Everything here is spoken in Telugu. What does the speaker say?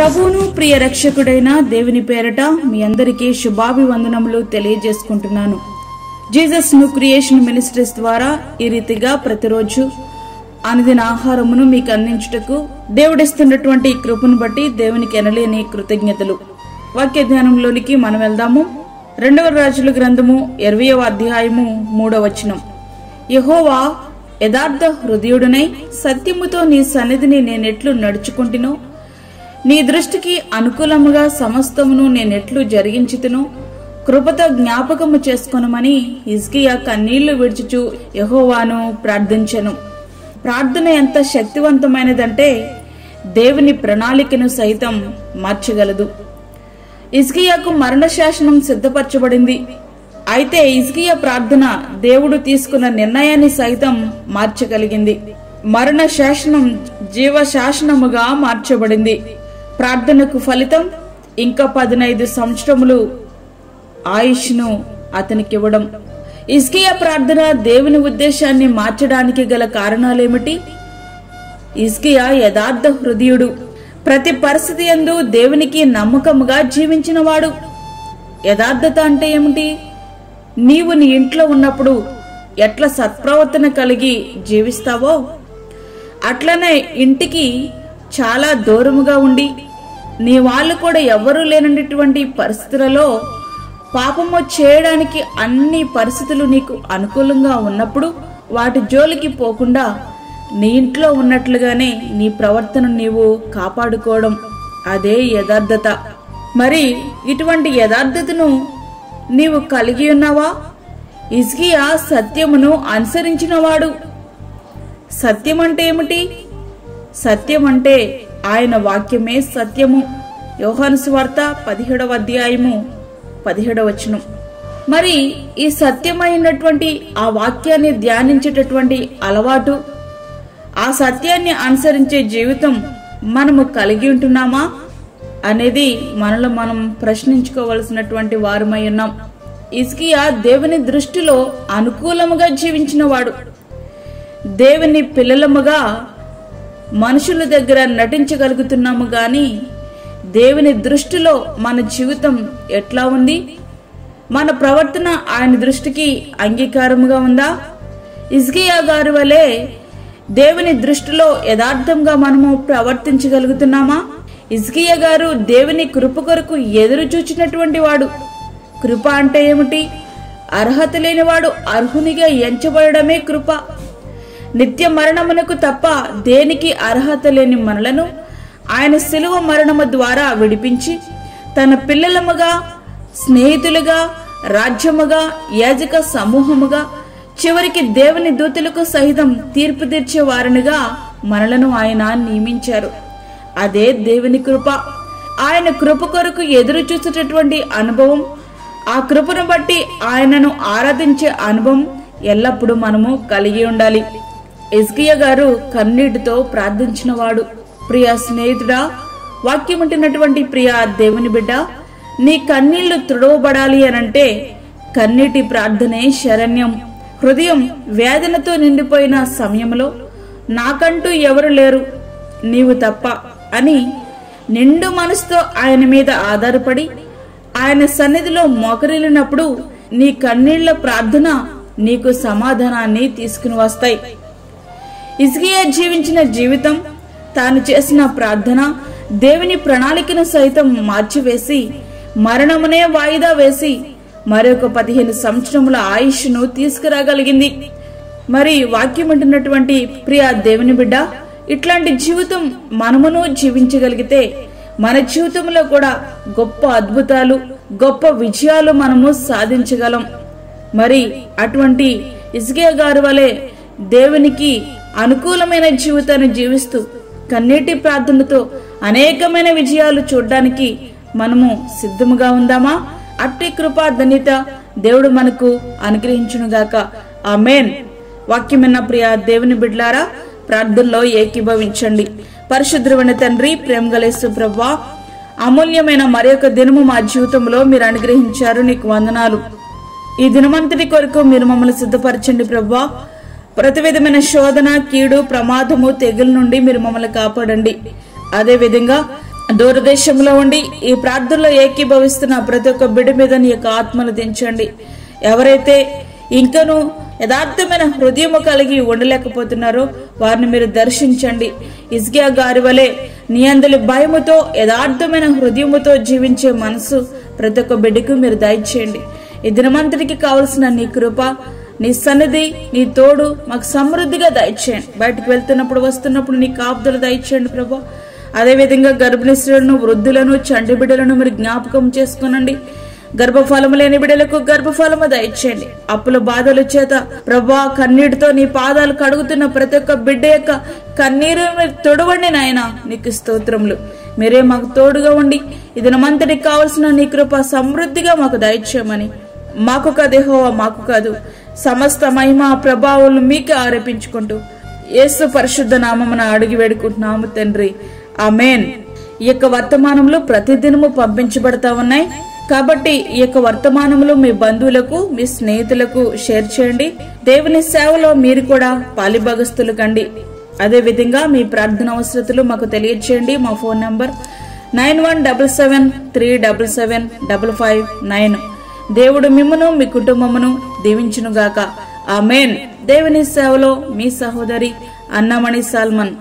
ప్రభువును ప్రియ రక్షకుడైన దేవుని పేరట మీ అందరికీ శుభాభివందనములు తెలియజేసుకుంటున్నాను. జీసస్ న్యూ క్రియేషన్ మినిస్ట్రీస్ ద్వారా ఈ రీతిగా ప్రతిరోజు అనుదిన ఆహారమును మీకు అందించుటకు దేవుడిస్తున్నటువంటి కృపను బట్టి దేవునికి ఎనలేని కృతజ్ఞతలు. వాక్య ధ్యానంలోనికి మనం వెళ్దాము. 2వ రాజుల గ్రంథము 20వ అధ్యాయము 3వ వచనం. యెహోవా యథార్థ హృదయుడనై సత్యముతో నీ సన్నిధిని నేనెట్లు నడుచుకుంటునో, నీ దృష్టికి అనుకూలముగా సమస్తమును నేనెట్లు జరిగించుతునో కృపతో జ్ఞాపకము చేసుకొనమని హిజ్కియా కన్నీళ్లు విడుచుచు యెహోవాను ప్రార్థించెను. ప్రార్థన ఎంత శక్తివంతమైనదంటే దేవుని ప్రణాళికను సైతం మార్చగలదు. హిజ్కియాకు మరణ శాసనం సిద్ధపరచబడింది. అయితే హిజ్కియా ప్రార్థన దేవుడు తీసుకున్న నిర్ణయాన్ని సైతం మార్చగలిగింది. మరణ శాసనం జీవ శాసనముగా మార్చబడింది. ప్రార్థనకు ఫలితం ఇంకా 15 సంవత్సరములు ఆయుష్ను అతనికి ఇవ్వడం. హిజ్కియా ప్రార్థన దేవుని ఉద్దేశాన్ని మార్చడానికి గల కారణాలేమిటి? హిజ్కియా యథార్థ హృదయుడు, ప్రతి పరిస్థితి యందు దేవునికి నమ్మకముగా జీవించినవాడు. యథార్థత అంటే ఏమిటి? నీవు నీ ఇంట్లో ఉన్నప్పుడు ఎట్లా సత్ప్రవర్తన కలిగి జీవిస్తావో అట్లనే ఇంటికి చాలా దూరముగా ఉండి నీ వాళ్ళు కూడా ఎవ్వరూ లేనటువంటి పరిస్థితులలో పాపము చేయడానికి అన్ని పరిస్థితులు నీకు అనుకూలంగా ఉన్నప్పుడు వాటి జోలికి పోకుండా నీ ఇంట్లో ఉన్నట్లుగానే నీ ప్రవర్తన నీవు కాపాడుకోవడం, అదే యథార్థత. మరి ఇటువంటి యథార్థతను నీవు కలిగి ఉన్నావా? హిజ్కియా సత్యమును అనుసరించినవాడు. సత్యం అంటే ఏమిటి? సత్యం అంటే ఆయన వాక్యమే సత్యము. యోహాను సువార్త 17వ అధ్యాయము 17వ వచనం. మరి ఈ సత్యమైనటువంటి ఆ వాక్యాన్ని ధ్యానించేటటువంటి అలవాటు, ఆ సత్యాన్ని అనుసరించే జీవితం మనము కలిగి ఉంటున్నామా అనేది మనలో మనం ప్రశ్నించుకోవలసినటువంటి వారమై ఉన్నాం. హిజ్కియా దేవుని దృష్టిలో అనుకూలముగా జీవించినవాడు. దేవుని పిల్లలముగా మనుషుల దగ్గర నటించగలుగుతున్నాము గాని దేవుని దృష్టిలో మన జీవితం ఎట్లా ఉంది? మన ప్రవర్తన ఆయన దృష్టికి అంగీకారముగా ఉందా? హిజ్కియా గారి వలె దేవుని దృష్టిలో యథార్థంగా మనము ప్రవర్తించగలుగుతున్నామా? హిజ్కియా గారు దేవుని కృప కొరకు ఎదురు చూచినటువంటి వాడు. కృప అంటే ఏమిటి? అర్హత లేనివాడు అర్హునిగా ఎంచబడమే కృప. నిత్య మరణమునకు తప్ప దేనికి అర్హత లేని మనలను ఆయన శిలువ మరణము ద్వారా విడిపించి తన పిల్లలముగా, స్నేహితులుగా, రాజ్యముగా, యాజక సమూహముగా, చివరికి దేవుని దూతలకు సహితం తీర్పు తీర్చే వారినిగా మనలను ఆయన నియమించారు. అదే దేవుని కృప. ఆయన కృప కొరకు ఎదురు చూసేటటువంటి అనుభవం, ఆ కృపను బట్టి ఆయనను ఆరాధించే అనుభవం ఎల్లప్పుడూ మనము కలిగి ఉండాలి. హిజ్కియా గారు కన్నీటితో ప్రార్థించినవాడు. ప్రియ స్నేహితుడా, వాక్యం ఉంటున్నటువంటి ప్రియ దేవుని బిడ్డ, నీ కన్నీళ్లు తుడవబడాలి అనంటే కన్నీటి ప్రార్థనే శరణ్యం. హృదయం వేదనతో నిండిపోయిన సమయంలో నాకంటూ ఎవరు లేరు నీవు తప్ప అని నిండు మనసుతో ఆయన మీద ఆధారపడి ఆయన సన్నిధిలో మోకరిల్లినప్పుడు నీ కన్నీళ్ల ప్రార్థన నీకు సమాధానాన్ని తీసుకుని వస్తాయి. హిజ్కియా జీవించిన జీవితం, తాను చేసిన ప్రార్థన దేవుని ప్రణాళికను సైతం మార్చివేసి మరణమునే వాయిదా వేసి మరొక 15 సంవత్సరముల ఆయుష్ను తీసుకురాగలిగింది. మరి వాక్యం అంటున్నటువంటి ప్రియ దేవుని బిడ్డ, ఇట్లాంటి జీవితం మనమును జీవించగలిగితే మన జీవితంలో కూడా గొప్ప అద్భుతాలు, గొప్ప విజయాలు మనము సాధించగలం. మరి అటువంటి హిజ్కియా గారి వలె దేవునికి అనుకూలమైన జీవితాన్ని జీవిస్తూ కన్నీటి ప్రార్థనతో అనేకమైన విజయాలు చూడడానికి మనము సిద్ధముగా ఉందామా? అట్టి కృపా ధన్యత దేవుడు మనకు అనుగ్రహించునుగాక. ఆమేన్. వాక్యమైన ప్రియ దేవుని బిడ్లారా, ప్రార్థనలో ఏకీభవించండి. పరిశుద్ధమైన తండ్రి, ప్రేమగలేసు ప్రభువా, అమూల్యమైన మరొక దినము మా జీవితంలో మీరు అనుగ్రహించారు. నీకు వందనాలు. ఈ దినమంతటి కొరకు మీరు మమ్మల్ని సిద్ధపరచండి ప్రభువా. ప్రతి విధమైన శోధన, కీడు, ప్రమాదము, తెగుల నుండి మీరు మమ్మల్ని కాపాడండి. అదే విధంగా దూరదేశంలో ఉండి ఈ ప్రార్థనలో ఏకీభవిస్తున్న ప్రతి ఒక్క బిడ్డ మీద నీ యొక్క ఆత్మను దించండి. ఎవరైతే ఇంకనూ యథార్థమైన హృదయము కలిగి ఉండలేకపోతున్నారో వారిని మీరు దర్శించండి. హిజ్కియా గారి వలె నీ అందలి భయముతో యథార్థమైన హృదయముతో జీవించే మనసు ప్రతి ఒక్క బిడ్డకు మీరు దయచేయండి. ఈ దినమంతటికి కావలసిన నీ కృప, నీ సన్నిధి, నీ తోడు మాకు సమృద్ధిగా దయచేయండి. బయటకు వెళ్తున్నప్పుడు వస్తున్నప్పుడు నీ కాపుదలు దయచేయండి ప్రభా. అదేవిధంగా గర్భిణీ స్త్రీలను, వృద్ధులను, చంటి బిడ్డలను మీరు జ్ఞాపకం చేసుకునండి. గర్భఫలము లేని బిడ్డలకు గర్భఫలము దయచేయండి. అప్పుల బాధల చేత ప్రభా కన్నీటితో నీ పాదాలు కడుగుతున్న ప్రతి ఒక్క బిడ్డ యొక్క కన్నీరు మీరు తొడవండి నాయన. నీకు స్తోత్రములు. మీరే మాకు తోడుగా ఉండి ఇది నమంతటికి కావలసిన నీ కృప సమృద్ధిగా మాకు దయచేయమని, మాకు కాదు యెహోవా, మాకు కాదు, సమస్త మహిమ ప్రభావాలు మీకే ఆరోపించుకుంటూ యేసు పరిశుద్ధ నామమున అడిగి వేడుకుంటున్నాము తండ్రి, ఆమేన్. ఈ యొక్క వర్తమానములు ప్రతిదినము పంపించబడతా ఉన్నాయి కాబట్టి ఈ యొక్క వర్తమానములు మీ బంధువులకు, మీ స్నేహితులకు షేర్ చేయండి. దేవుని సేవలో మీరు కూడా పాలిభాగస్తులు కండి. అదే విధంగా మీ ప్రార్థన అవసరతలు మాకు తెలియచేయండి. మా ఫోన్ నంబర్ 9177377559. దేవుడు మిమ్మును మీ కుటుంబమును దీవించునుగాక. ఆమేన్. దేవుని సేవలో మీ సహోదరి అన్నమణి సాల్మన్.